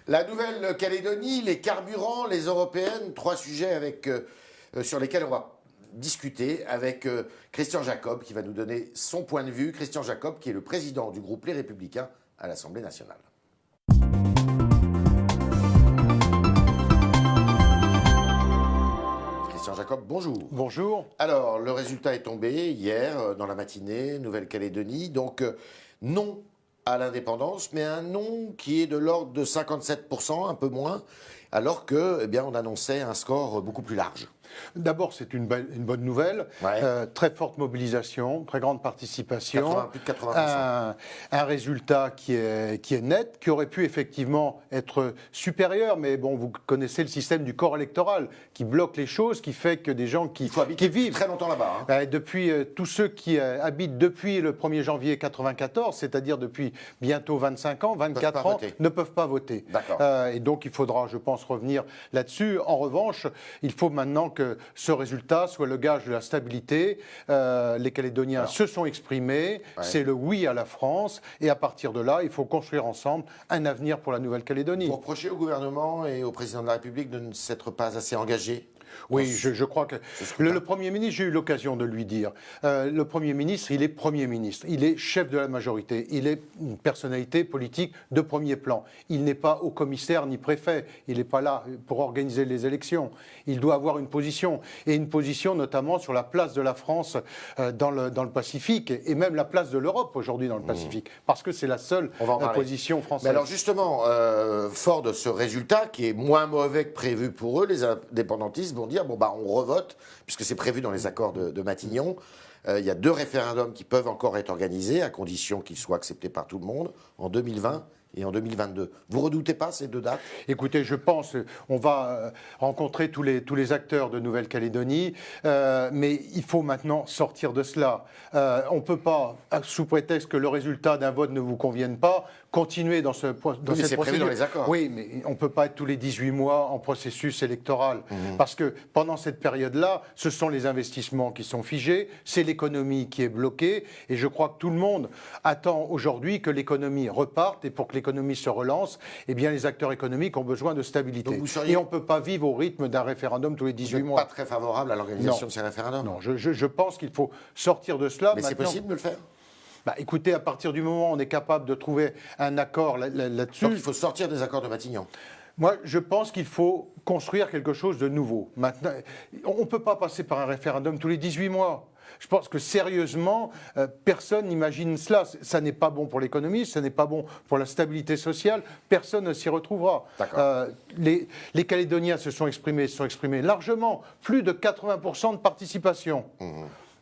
La Nouvelle-Calédonie, les carburants, les européennes, trois sujets sur lesquels on va discuter avec Christian Jacob qui va nous donner son point de vue. Christian Jacob qui est le président du groupe Les Républicains à l'Assemblée nationale. Christian Jacob, bonjour. Bonjour. Alors, le résultat est tombé hier dans la matinée, Nouvelle-Calédonie, donc non à l'indépendance, mais un non qui est de l'ordre de 57%, un peu moins, alors que, eh bien, on annonçait un score beaucoup plus large. D'abord, c'est une bonne nouvelle. Ouais. Très forte mobilisation, très grande participation. Plus de 80%. Un résultat qui est net, qui aurait pu effectivement être supérieur, mais bon, vous connaissez le système du corps électoral qui bloque les choses, qui fait que des gens qui vivent très longtemps là-bas. Depuis tous ceux qui habitent depuis le 1er janvier 1994, c'est-à-dire depuis bientôt 25 ans, 24 ans, ne peuvent pas voter. Et donc, il faudra, je pense, revenir là-dessus. En revanche, il faut maintenant que ce résultat soit le gage de la stabilité. Les Calédoniens se sont exprimés, c'est le oui à la France, et à partir de là, il faut construire ensemble un avenir pour la Nouvelle-Calédonie. Vous reprochez au gouvernement et au président de la République de ne s'être pas assez engagé ? Oui, je crois que le Premier ministre, j'ai eu l'occasion de lui dire, le Premier ministre, il est Premier ministre, il est chef de la majorité, il est une personnalité politique de premier plan. Il n'est pas haut commissaire ni préfet, il n'est pas là pour organiser les élections. Il doit avoir une position, et une position notamment sur la place de la France dans le Pacifique, et même la place de l'Europe aujourd'hui dans le Pacifique, parce que c'est la seule position française. Mais alors justement, fort de ce résultat, qui est moins mauvais que prévu pour eux, les indépendantistes vont dire, bon, bah, on revote, puisque c'est prévu dans les accords de Matignon. Il y a 2 référendums qui peuvent encore être organisés, à condition qu'ils soient acceptés par tout le monde, en 2020 et en 2022. Vous redoutez pas ces 2 dates ? Écoutez, je pense, on va rencontrer tous les acteurs de Nouvelle-Calédonie, mais il faut maintenant sortir de cela. On ne peut pas, sous prétexte que le résultat d'un vote ne vous convienne pas, continuer dans cette procédure. C'est prévu dans les accords. Oui, mais on ne peut pas être tous les 18 mois en processus électoral. Parce que pendant cette période-là, ce sont les investissements qui sont figés, c'est l'économie qui est bloquée, et je crois que tout le monde attend aujourd'hui que l'économie reparte, et pour que l'économie se relance, eh bien les acteurs économiques ont besoin de stabilité. Et on ne peut pas vivre au rythme d'un référendum tous les 18 mois. Vous n'êtes pas très favorable à l'organisation de ces référendums ? Non, je pense qu'il faut sortir de cela. Mais c'est possible de le faire ? Bah, écoutez, à partir du moment où on est capable de trouver un accord là-dessus... Donc il faut sortir des accords de Matignon. Moi, je pense qu'il faut construire quelque chose de nouveau. Maintenant, on ne peut pas passer par un référendum tous les 18 mois. Je pense que sérieusement, personne n'imagine cela. Ça n'est pas bon pour l'économie, ça n'est pas bon pour la stabilité sociale. Personne ne s'y retrouvera. Les Calédoniens se sont exprimés largement. Plus de 80% de participation.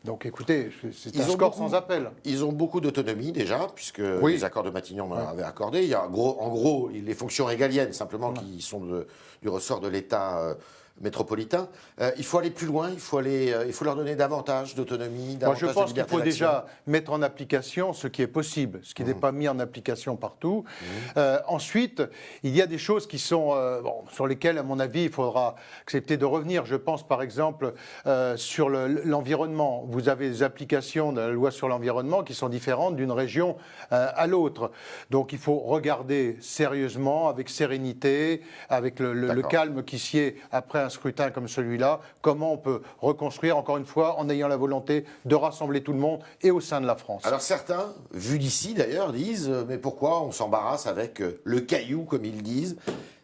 Donc écoutez, c'est un score sans appel. Ils ont beaucoup d'autonomie déjà, puisque les accords de Matignon avaient accordé. Il y a en gros les fonctions régaliennes, simplement, qui sont du ressort de l'État métropolitain. Il faut aller plus loin, il faut leur donner davantage d'autonomie, davantage de liberté d'action. Je pense qu'il faut déjà mettre en application ce qui est possible, ce qui n'est pas mis en application partout. Ensuite, il y a des choses qui sont, sur lesquelles, à mon avis, il faudra accepter de revenir. Je pense par exemple sur l'environnement. Vous avez des applications de la loi sur l'environnement qui sont différentes d'une région à l'autre. Donc il faut regarder sérieusement, avec sérénité, avec le calme qui sied après un scrutin comme celui-là, comment on peut reconstruire, encore une fois, en ayant la volonté de rassembler tout le monde et au sein de la France. Alors certains, vu d'ici d'ailleurs, disent « mais pourquoi on s'embarrasse avec le caillou », comme ils disent.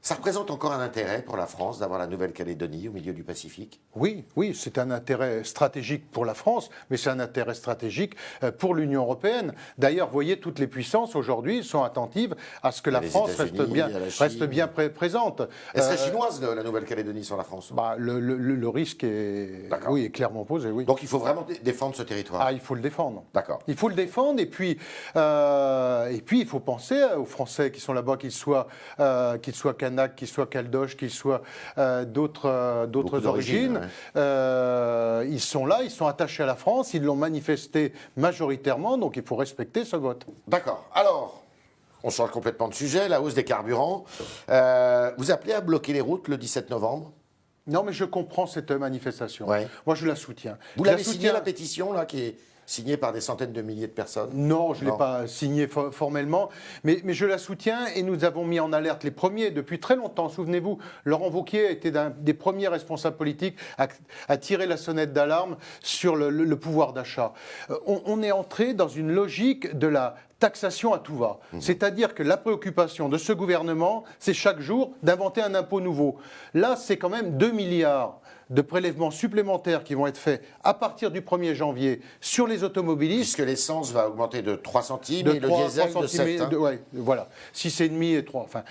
Ça représente encore un intérêt pour la France d'avoir la Nouvelle-Calédonie au milieu du Pacifique ? Oui, c'est un intérêt stratégique pour la France, mais c'est un intérêt stratégique pour l'Union européenne. D'ailleurs, vous voyez, toutes les puissances aujourd'hui sont attentives à ce que la France reste bien présente. Elle serait chinoise, la Nouvelle-Calédonie, sur la France ? Le risque est clairement posé, oui. Donc il faut vraiment défendre ce territoire ? Il faut le défendre. D'accord. Il faut le défendre, et puis il faut penser aux Français qui sont là-bas, qu'ils soient Kanak, qu'ils soient Caldoche, qu'ils soient d'autres origines. Ils sont là, ils sont attachés à la France, ils l'ont manifesté majoritairement, donc il faut respecter ce vote. D'accord. Alors, on change complètement de sujet, la hausse des carburants. Vous appelez à bloquer les routes le 17 novembre ? Non, mais je comprends cette manifestation. Moi, je la soutiens. Vous l'avez signée, la pétition, là, qui est signée par des centaines de milliers de personnes? Non, je ne l'ai pas signée formellement, mais je la soutiens et nous avons mis en alerte les premiers depuis très longtemps. Souvenez-vous, Laurent Wauquiez a été un des premiers responsables politiques à tirer la sonnette d'alarme sur le pouvoir d'achat. On est entré dans une logique de la taxation à tout va. C'est-à-dire que la préoccupation de ce gouvernement, c'est chaque jour d'inventer un impôt nouveau. Là, c'est quand même 2 milliards de prélèvements supplémentaires qui vont être faits à partir du 1er janvier sur les automobilistes. Puisque l'essence va augmenter de 3 centimes et le diesel de 7. Ouais, voilà, 6,5 et 3. Enfin,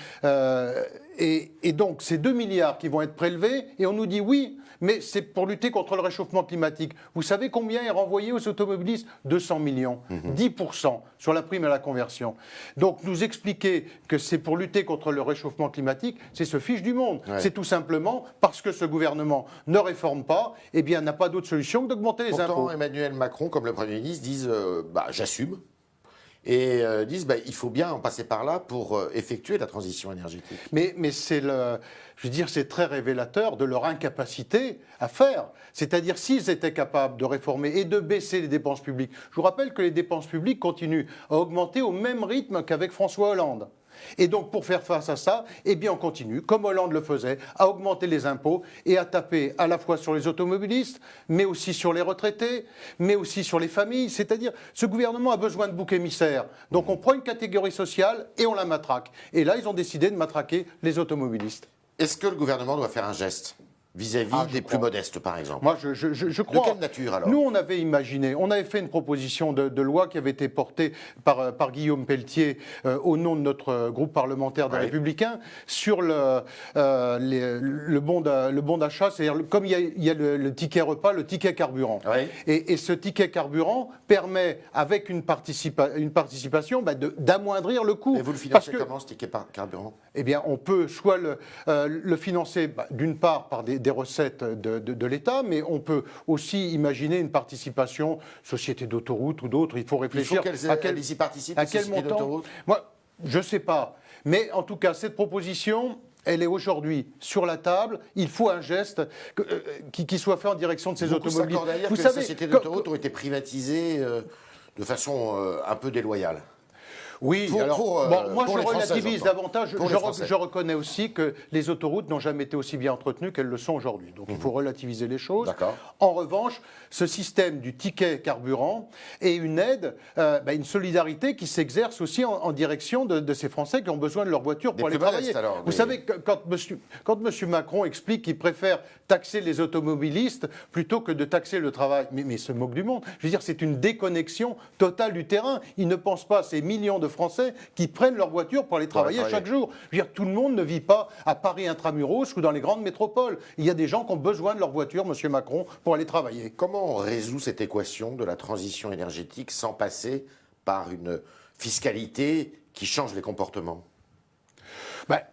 et donc, c'est 2 milliards qui vont être prélevés et on nous dit oui, mais c'est pour lutter contre le réchauffement climatique. Vous savez combien est renvoyé aux automobilistes? 200 millions, 10% sur la prime à la conversion. Donc, nous expliquer que c'est pour lutter contre le réchauffement climatique, c'est se fiche du monde. Ouais. C'est tout simplement parce que ce gouvernement ne réforme pas, eh bien, n'a pas d'autre solution que d'augmenter les impôts. Pourtant, Emmanuel Macron, comme le Premier ministre, disent j'assume. Et disent il faut bien en passer par là pour effectuer la transition énergétique. Mais c'est c'est très révélateur de leur incapacité à faire. C'est-à-dire s'ils étaient capables de réformer et de baisser les dépenses publiques. Je vous rappelle que les dépenses publiques continuent à augmenter au même rythme qu'avec François Hollande. Et donc, pour faire face à ça, eh bien, on continue, comme Hollande le faisait, à augmenter les impôts et à taper à la fois sur les automobilistes, mais aussi sur les retraités, mais aussi sur les familles. C'est-à-dire, ce gouvernement a besoin de boucs émissaires. Donc, on prend une catégorie sociale et on la matraque. Et là, ils ont décidé de matraquer les automobilistes. Est-ce que le gouvernement doit faire un geste vis-à-vis des plus modestes, par exemple? Moi, je crois. De quelle nature, alors? Nous, on avait imaginé, on avait fait une proposition de loi qui avait été portée par Guillaume Pelletier au nom de notre groupe parlementaire des Républicains sur le bon d'achat, c'est-à-dire comme il y a le ticket repas, le ticket carburant. Oui. Et ce ticket carburant permet, avec une participation, d'amoindrir le coût. Et vous le financez comment, ce ticket carburant? Eh bien, on peut soit le financer, d'une part, par des recettes de l'État, mais on peut aussi imaginer une participation, société d'autoroute ou d'autres. Il faut réfléchir à quel y participent, à quel montant. Moi, je ne sais pas. Mais en tout cas, cette proposition, elle est aujourd'hui sur la table. Il faut un geste qui soit fait en direction de ces automobilistes. Vous savez, les sociétés d'autoroute ont été privatisées de façon un peu déloyale. Oui, moi je relativise davantage. Je reconnais aussi que les autoroutes n'ont jamais été aussi bien entretenues qu'elles le sont aujourd'hui. Donc il faut relativiser les choses. En revanche, ce système du ticket carburant est une aide, une solidarité qui s'exerce aussi en direction de ces Français qui ont besoin de leur voiture pour aller travailler. Vous savez, quand M. Macron explique qu'il préfère taxer les automobilistes plutôt que de taxer le travail, mais il se moque du monde. Je veux dire, c'est une déconnexion totale du terrain. Il ne pense pas à ces millions de Français qui prennent leur voiture pour aller travailler chaque jour. Je veux dire, tout le monde ne vit pas à Paris intramuros ou dans les grandes métropoles. Il y a des gens qui ont besoin de leur voiture, M. Macron, pour aller travailler. Comment on résout cette équation de la transition énergétique sans passer par une fiscalité qui change les comportements?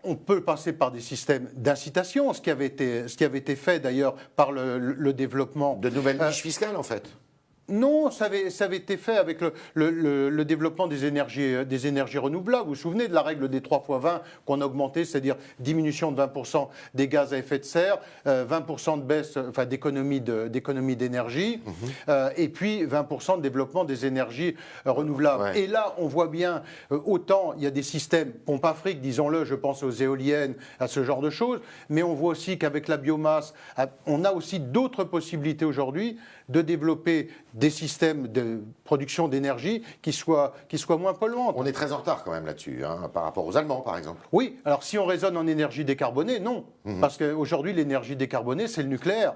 On peut passer par des systèmes d'incitation, ce qui avait été fait d'ailleurs par le développement... De nouvelles niches fiscales, en fait. Non, ça avait été fait avec le développement des énergies renouvelables. Vous vous souvenez de la règle des 3 x 20 qu'on a augmenté, c'est-à-dire diminution de 20% des gaz à effet de serre, 20% de baisse, d'économie d'énergie, et puis 20% de développement des énergies renouvelables. Ouais. Et là, on voit bien, autant il y a des systèmes pompe à fric, disons-le, je pense aux éoliennes, à ce genre de choses, mais on voit aussi qu'avec la biomasse, on a aussi d'autres possibilités aujourd'hui de développer des systèmes de production d'énergie qui soient moins polluants. On est très en retard quand même là-dessus, par rapport aux Allemands par exemple. Oui, alors si on raisonne en énergie décarbonée, non. Parce qu'aujourd'hui l'énergie décarbonée c'est le nucléaire.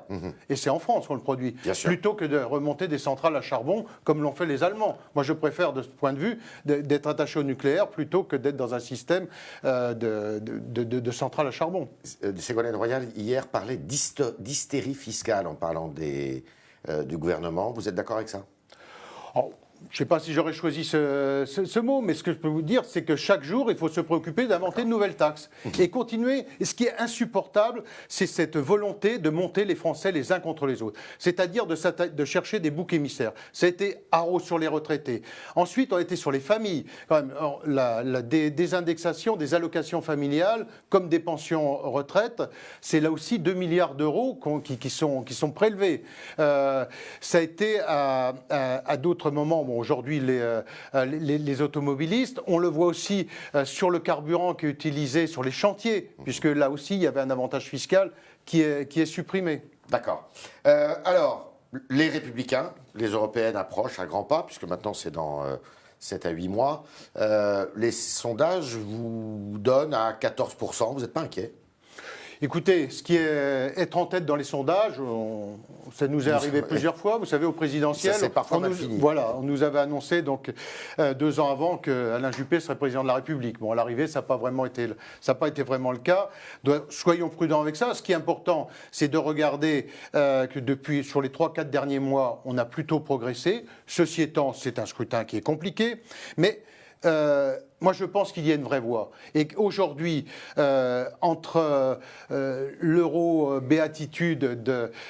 Et c'est en France qu'on le produit. Plutôt que de remonter des centrales à charbon comme l'ont fait les Allemands. Moi je préfère de ce point de vue d'être attaché au nucléaire plutôt que d'être dans un système de centrales à charbon. Ségolène Royal hier parlait d'hystérie fiscale en parlant du gouvernement. Vous êtes d'accord avec ça? je ne sais pas si j'aurais choisi ce mot, mais ce que je peux vous dire, c'est que chaque jour, il faut se préoccuper d'inventer de nouvelles taxes et continuer. Et ce qui est insupportable, c'est cette volonté de monter les Français les uns contre les autres. C'est-à-dire de chercher des boucs émissaires. Ça a été haro sur les retraités. Ensuite, on a été sur les familles. Quand même, la désindexation des allocations familiales, comme des pensions retraite, c'est là aussi 2 milliards d'euros qui sont prélevés. Ça a été à d'autres moments. Bon, aujourd'hui, les automobilistes, on le voit aussi sur le carburant qui est utilisé sur les chantiers, puisque là aussi, il y avait un avantage fiscal qui est supprimé. D'accord. Alors, les Républicains, les Européennes approchent à grands pas, puisque maintenant c'est dans 7 à 8 mois. Les sondages vous donnent à 14%. Vous n'êtes pas inquiet? Écoutez, ce qui est être en tête dans les sondages, ça nous est arrivé plusieurs fois. Vous savez, au présidentiel, ça c'est parfois mal fini. Voilà, on nous avait annoncé donc 2 ans avant que Alain Juppé serait président de la République. Bon, à l'arrivée, ça n'a pas été vraiment le cas. Donc, soyons prudents avec ça. Ce qui est important, c'est de regarder que depuis sur les 3-4 derniers mois, on a plutôt progressé. Ceci étant, c'est un scrutin qui est compliqué, mais moi, je pense qu'il y a une vraie voie. Et qu'aujourd'hui, entre l'euro-béatitude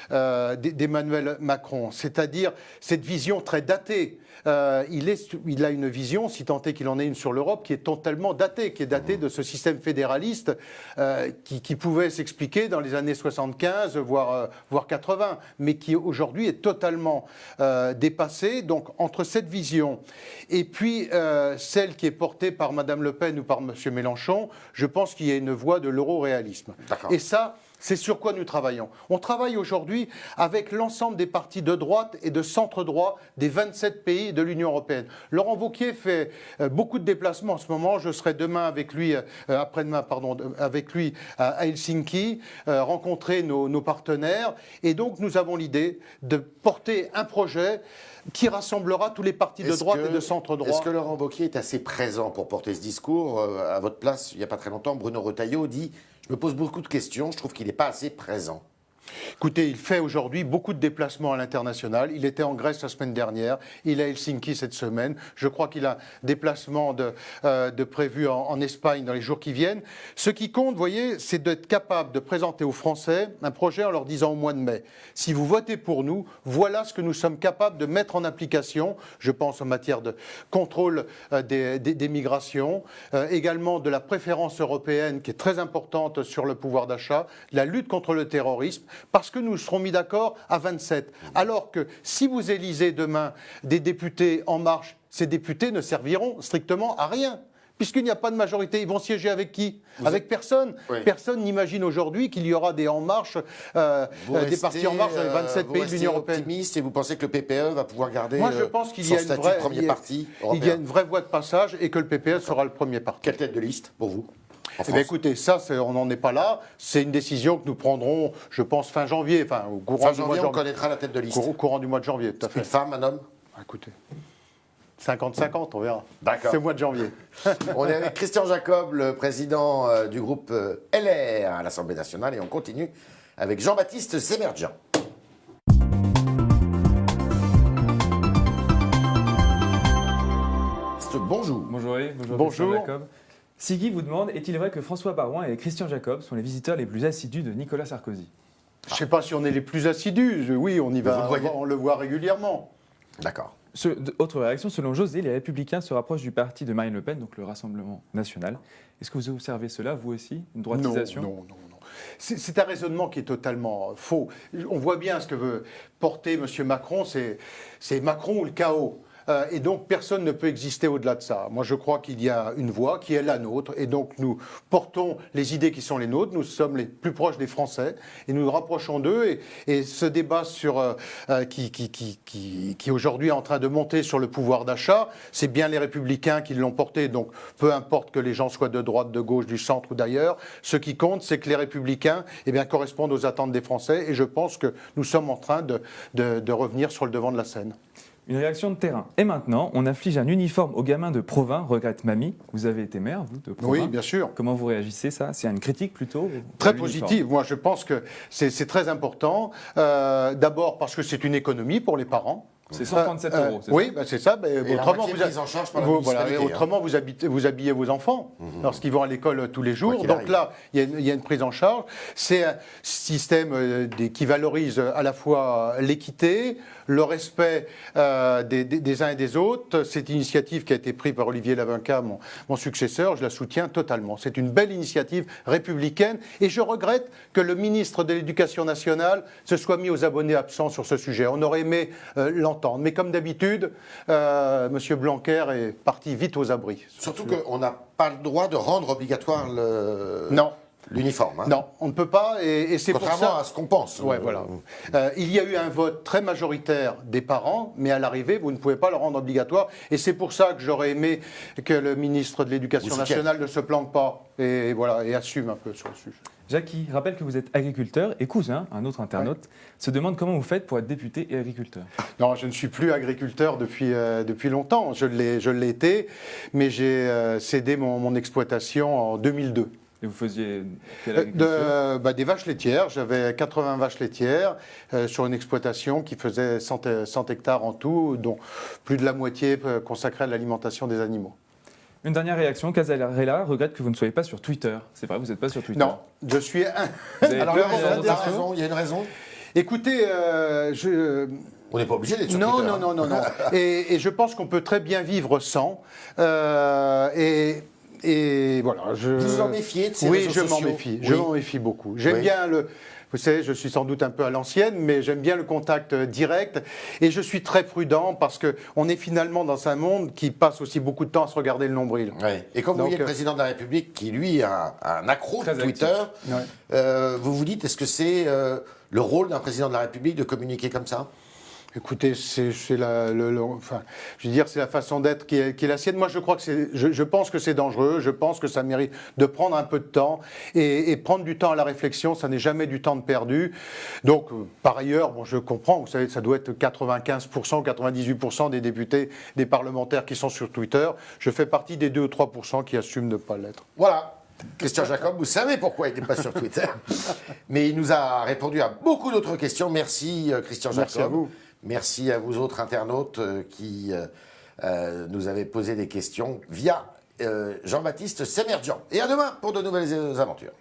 d'Emmanuel Macron, c'est-à-dire cette vision très datée, il a une vision, si tant est qu'il en ait une sur l'Europe, qui est totalement datée, qui est datée de ce système fédéraliste qui pouvait s'expliquer dans les années 75, voire 80, mais qui aujourd'hui est totalement dépassé. Donc, entre cette vision et puis celle qui est portée par Mme Le Pen ou par M. Mélenchon, je pense qu'il y a une voie de l'euroréalisme. Et ça, c'est sur quoi nous travaillons. On travaille aujourd'hui avec l'ensemble des partis de droite et de centre-droit des 27 pays de l'Union européenne. Laurent Wauquiez fait beaucoup de déplacements en ce moment. Je serai demain avec lui, après-demain, pardon, avec lui à Helsinki, rencontrer nos partenaires. Et donc, nous avons l'idée de porter un projet qui rassemblera tous les partis de droite et de centre-droit. Est-ce que Laurent Wauquiez est assez présent pour porter ce discours? À votre place, il n'y a pas très longtemps, Bruno Retailleau dit « Je me pose beaucoup de questions, je trouve qu'il n'est pas assez présent ». Écoutez, il fait aujourd'hui beaucoup de déplacements à l'international. Il était en Grèce la semaine dernière, il est à Helsinki cette semaine. Je crois qu'il a un déplacement de prévu en Espagne dans les jours qui viennent. Ce qui compte, vous voyez, c'est d'être capable de présenter aux Français un projet en leur disant au mois de mai, si vous votez pour nous, voilà ce que nous sommes capables de mettre en application. Je pense en matière de contrôle des migrations, également de la préférence européenne qui est très importante sur le pouvoir d'achat, la lutte contre le terrorisme, parce que nous serons mis d'accord à 27. Alors que si vous élisez demain des députés En Marche, ces députés ne serviront strictement à rien. Puisqu'il n'y a pas de majorité, ils vont siéger avec qui? Avec personne. Oui. Personne n'imagine aujourd'hui qu'il y aura des En Marche, des partis En Marche dans les 27 pays de l'Union européenne. Optimiste et vous pensez que le PPE va pouvoir garder Moi, je pense qu'il y a il y a une vraie voie de passage et que le PPE sera le premier parti. Quelle tête de liste pour vous? Eh bien, écoutez, ça, on n'en est pas là. C'est une décision que nous prendrons, je pense, fin janvier. Enfin, au courant du mois de janvier. On connaîtra la tête de liste. Au courant du mois de janvier, tout à fait. Une femme, un homme? Écoutez, 50-50, on verra. D'accord. C'est le mois de janvier. On est avec Christian Jacob, le président du groupe LR à l'Assemblée nationale, et on continue avec Jean-Baptiste Zemerjian. Bonjour. Bonjour Yves, bonjour. Bonjour. Jacob. Siggy vous demande, est-il vrai que François Baroin et Christian Jacob sont les visiteurs les plus assidus de Nicolas Sarkozy? Je ne sais pas si on est les plus assidus. Oui, on y va, on le voit régulièrement. D'accord. Autre réaction, selon José, les Républicains se rapprochent du parti de Marine Le Pen, donc le Rassemblement National. Est-ce que vous observez cela, vous aussi, une droitisation? Non. C'est un raisonnement qui est totalement faux. On voit bien ce que veut porter M. Macron, c'est Macron ou le chaos. Et donc, personne ne peut exister au-delà de ça. Moi, je crois qu'il y a une voie qui est la nôtre. Et donc, nous portons les idées qui sont les nôtres. Nous sommes les plus proches des Français. Et nous nous rapprochons d'eux. Et ce débat qui aujourd'hui est en train de monter sur le pouvoir d'achat, c'est bien les Républicains qui l'ont porté. Donc, peu importe que les gens soient de droite, de gauche, du centre ou d'ailleurs, ce qui compte, c'est que les Républicains correspondent aux attentes des Français. Et je pense que nous sommes en train de revenir sur le devant de la scène. Une réaction de terrain. Et maintenant, on inflige un uniforme aux gamins de Provins, regrette Mamie. Vous avez été maire, vous, de Provins. Oui, bien sûr. Comment vous réagissez, ça? C'est une critique plutôt? Très positive. Moi, je pense que c'est très important. D'abord parce que c'est une économie pour les parents. C'est 137 €. c'est Oui, bah, c'est ça. Bah, Et la autrement, moitié prise en charge par la voilà, municipalité, hein. autrement vous habillez vos enfants lorsqu'ils vont à l'école tous les jours. qu'il Donc arrive. là, il y a une prise en charge. C'est un système qui valorise à la fois l'équité, le respect des uns et des autres. C'est une initiative qui a été prise par Olivier Lavinca, mon successeur. Je la soutiens totalement. C'est une belle initiative républicaine et je regrette que le ministre de l'Éducation nationale se soit mis aux abonnés absents sur ce sujet. On aurait aimé l'entendre. Mais comme d'habitude, M. Blanquer est parti vite aux abris. Surtout qu'on n'a pas le droit de rendre obligatoire Non. l'uniforme. Hein. Non, on ne peut pas, et c'est pour Contrairement ça... à ce qu'on pense. Ouais, voilà. Il y a eu un vote très majoritaire des parents, mais à l'arrivée, vous ne pouvez pas le rendre obligatoire. Et c'est pour ça que j'aurais aimé que le ministre de l'Éducation nationale ne se plante pas et, voilà, et assume un peu sur le sujet. Jackie, rappelle que vous êtes agriculteur et cousin, un autre internaute, se demande comment vous faites pour être député et agriculteur. Non, je ne suis plus agriculteur depuis longtemps. Je l'ai été, mais j'ai cédé mon exploitation en 2002. Et vous faisiez quelle agriculture? Des vaches laitières. J'avais 80 vaches laitières sur une exploitation qui faisait 100 hectares en tout, dont plus de la moitié consacrée à l'alimentation des animaux. Une dernière réaction, Casarella regrette que vous ne soyez pas sur Twitter. C'est vrai, vous n'êtes pas sur Twitter. Non, je suis Vous avez Alors, peur il y a des une réseaux raison, il y a une raison. Écoutez, On n'est pas obligé d'être sur non, Twitter. non, non, non, non. Et je pense qu'on peut très bien vivre sans. Et voilà. Vous en méfiez de ces Oui, réseaux je m'en sociaux? méfie. Oui. Je m'en méfie beaucoup. J'aime Oui. bien le. Vous savez, je suis sans doute un peu à l'ancienne, mais j'aime bien le contact direct. Et je suis très prudent parce qu'on est finalement dans un monde qui passe aussi beaucoup de temps à se regarder le nombril. Ouais. Et quand vous Donc, voyez le président de la République qui, lui, a un accro Très de Twitter, Ouais. vous vous dites, est-ce que c'est le rôle d'un président de la République de communiquer comme ça? Écoutez, c'est enfin, je veux dire, c'est la façon d'être qui est la sienne. Moi, je crois que je pense que c'est dangereux. Je pense que ça mérite de prendre un peu de temps et prendre du temps à la réflexion. Ça n'est jamais du temps de perdu. Donc, par ailleurs, bon, je comprends. Vous savez, ça doit être 95%, 98% des députés, des parlementaires qui sont sur Twitter. Je fais partie des 2 ou 3% qui assument de ne pas l'être. Voilà. Christian Jacob, vous savez pourquoi il n'est pas sur Twitter. Mais il nous a répondu à beaucoup d'autres questions. Merci, Christian Jacob. Merci à vous. Merci à vous autres internautes qui nous avez posé des questions via Jean-Baptiste Semerjian. Et à demain pour de nouvelles aventures.